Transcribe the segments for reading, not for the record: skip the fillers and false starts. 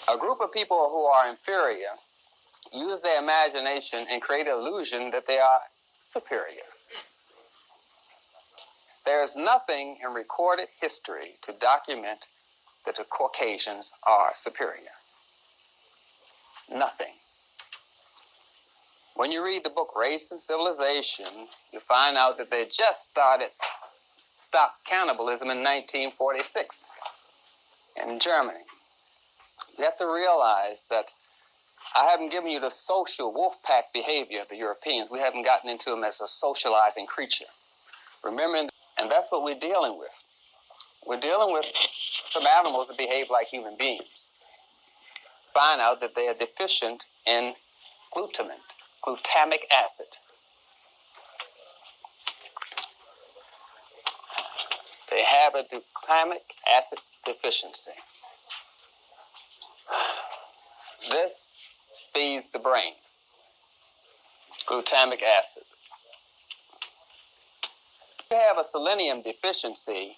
A group of people who are inferior use their imagination and create an illusion that they are superior. There is nothing in recorded history to document that the Caucasians are superior. Nothing. When you read the book Race and Civilization, you find out that they just stopped cannibalism in 1946 in Germany. You have to realize that I haven't given you the social wolf pack behavior of the Europeans. We haven't gotten into them as a socializing creature. Remember, and that's what we're dealing with. We're dealing with some animals that behave like human beings. Find out that they are deficient in glutamic acid. They have a glutamic acid deficiency. This feeds the brain. Glutamic acid. If you have a selenium deficiency,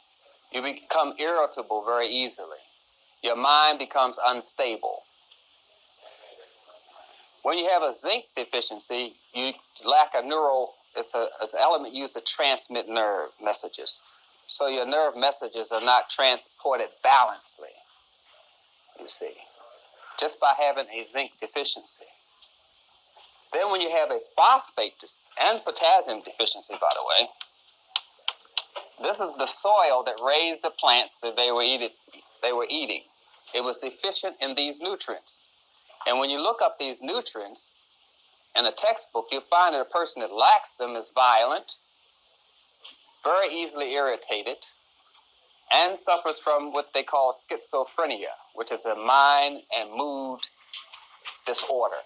you become irritable very easily. Your mind becomes unstable. When you have a zinc deficiency, you lack a neural, it's an element used to transmit nerve messages. So your nerve messages are not transported balancedly, you see, just by having a zinc deficiency. Then when you have a phosphate and potassium deficiency, by the way, this is the soil that raised the plants that they were eating. It was deficient in these nutrients. And when you look up these nutrients in a textbook, you'll find that a person that lacks them is violent, very easily irritated, and suffers from what they call schizophrenia, which is a mind and mood disorder.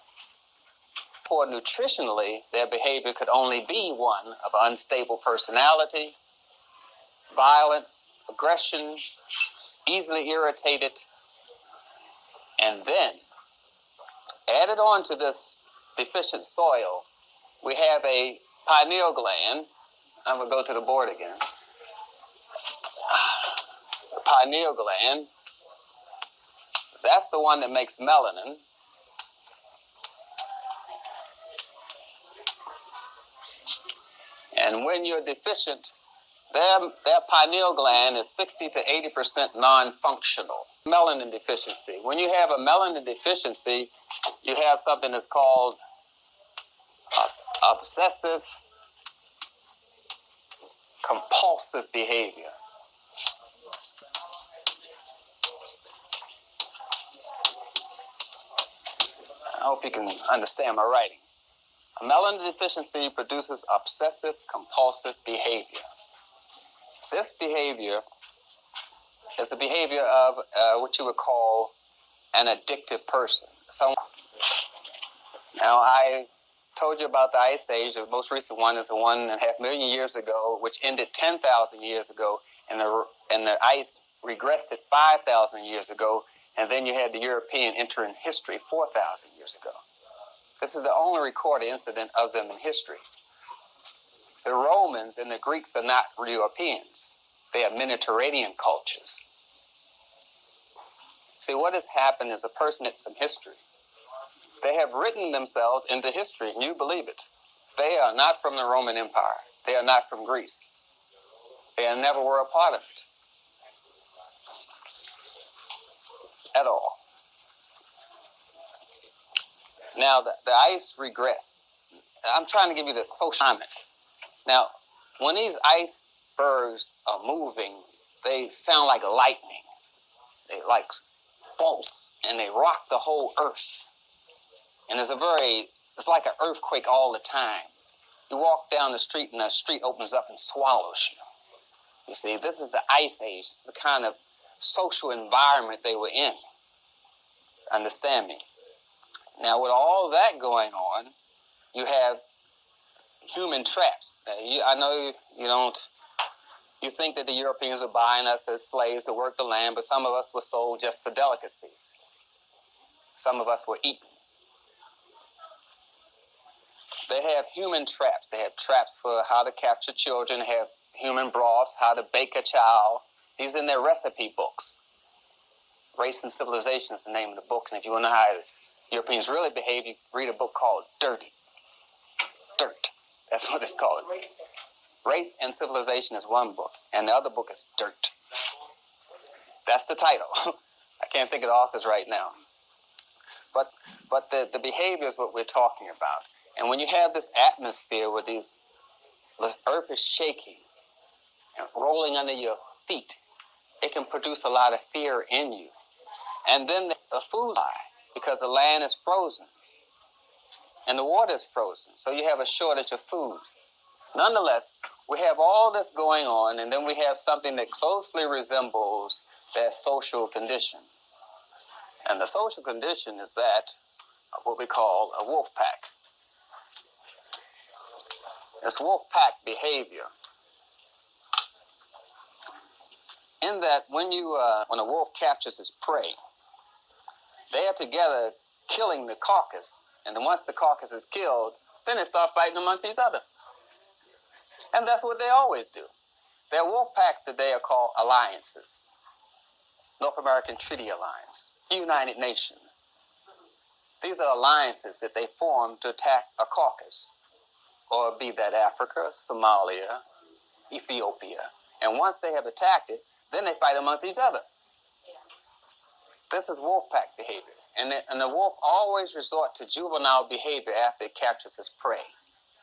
For nutritionally, their behavior could only be one of unstable personality, violence, aggression, easily irritated, and then added on to this deficient soil, we have a pineal gland. I'm going to go to the board again. The pineal gland, that's the one that makes melanin. And when you're deficient, their pineal gland is 60 to 80% non-functional. Melanin deficiency. When you have a melanin deficiency, you have something that's called obsessive compulsive behavior. I hope you can understand my writing. A melanin deficiency produces obsessive compulsive behavior. This behavior is the behavior of what you would call an addictive person. Now, I told you about the Ice Age. The most recent one is the 1.5 million years ago, which ended 10,000 years ago, and the ice regressed it 5,000 years ago, and then you had the European enter in history 4,000 years ago. This is the only recorded incident of them in history. The Romans and the Greeks are not Europeans. They are Mediterranean cultures. See, what has happened is a person at some history. They have written themselves into history, and you believe it. They are not from the Roman Empire. They are not from Greece. They never were a part of it at all. Now, the ice regressed. I'm trying to give you the social climate. Now, when these icebergs are moving, they sound like lightning. They like bolts, and they rock the whole earth. And it's like an earthquake all the time. You walk down the street, and the street opens up and swallows you. You see, this is the Ice Age. This is the kind of social environment they were in. Understand me? Now, with all that going on, you have human traps. I know you think that the Europeans are buying us as slaves to work the land, but some of us were sold just for delicacies. Some of us were eaten. They have human traps. They have traps for how to capture children. They have human broths, how to bake a child. These are in their recipe books. Race and Civilization is the name of the book, and if you want to know how Europeans really behave, you read a book called Dirty. Dirt. That's what it's called. Race and Civilization is one book, and the other book is Dirt. That's the title. I can't think of the authors right now. But the behavior is what we're talking about. And when you have this atmosphere where the earth is shaking and rolling under your feet, it can produce a lot of fear in you. And then the food supply, because the land is frozen and the water is frozen, so you have a shortage of food. Nonetheless, we have all this going on, and then we have something that closely resembles that social condition. And the social condition is that of what we call a wolf pack. It's wolf pack behavior. In that when a wolf captures its prey, they are together killing the carcass. And then once the carcass is killed, then they start fighting amongst each other. And that's what they always do. Their wolf packs today are called alliances. North American Treaty Alliance, United Nations. These are alliances that they form to attack a caucus, or be that Africa, Somalia, Ethiopia. And once they have attacked it, then they fight amongst each other. This is wolf pack behavior. And the wolf always resorts to juvenile behavior after it captures its prey.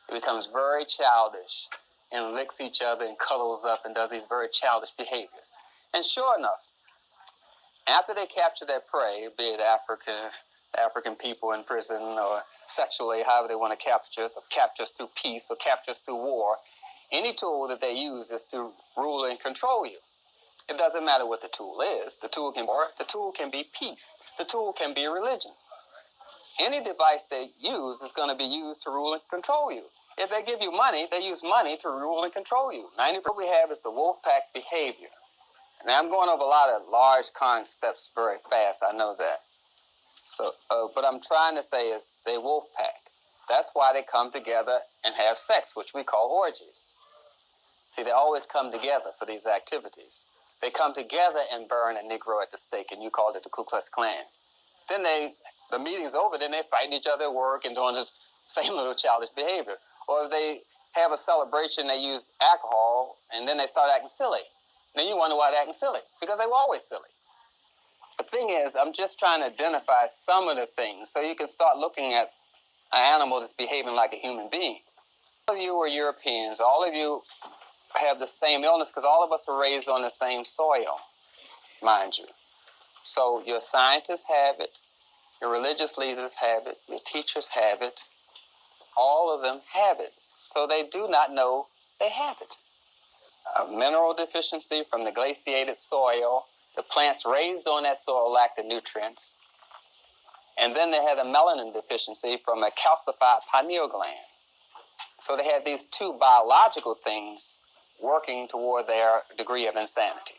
It becomes very childish and licks each other and cuddles up and does these very childish behaviors. And sure enough, after they capture their prey, be it African people in prison, or sexually, however they want to capture us, or capture us through peace, or capture us through war, any tool that they use is to rule and control you. It doesn't matter what the tool is. The tool can be peace. The tool can be religion. Any device they use is going to be used to rule and control you. If they give you money, they use money to rule and control you. 90% we have is the wolf pack behavior. Now, I'm going over a lot of large concepts very fast. I know that. So, but I'm trying to say is they wolf pack. That's why they come together and have sex, which we call orgies. See, they always come together for these activities. They come together and burn a Negro at the stake, and you called it the Ku Klux Klan. Then the meeting's over, then they fighting each other at work and doing this same little childish behavior. Or if they have a celebration, they use alcohol, and then they start acting silly. Then you wonder why they're acting silly, because they were always silly. The thing is, I'm just trying to identify some of the things so you can start looking at an animal that's behaving like a human being. All of you are Europeans. All of you have the same illness because all of us are raised on the same soil, mind you. So your scientists have it, your religious leaders have it, your teachers have it, all of them have it. So they do not know they have it. A mineral deficiency from the glaciated soil, the plants raised on that soil lack the nutrients. And then they had a melanin deficiency from a calcified pineal gland. So they had these two biological things working toward their degree of insanity.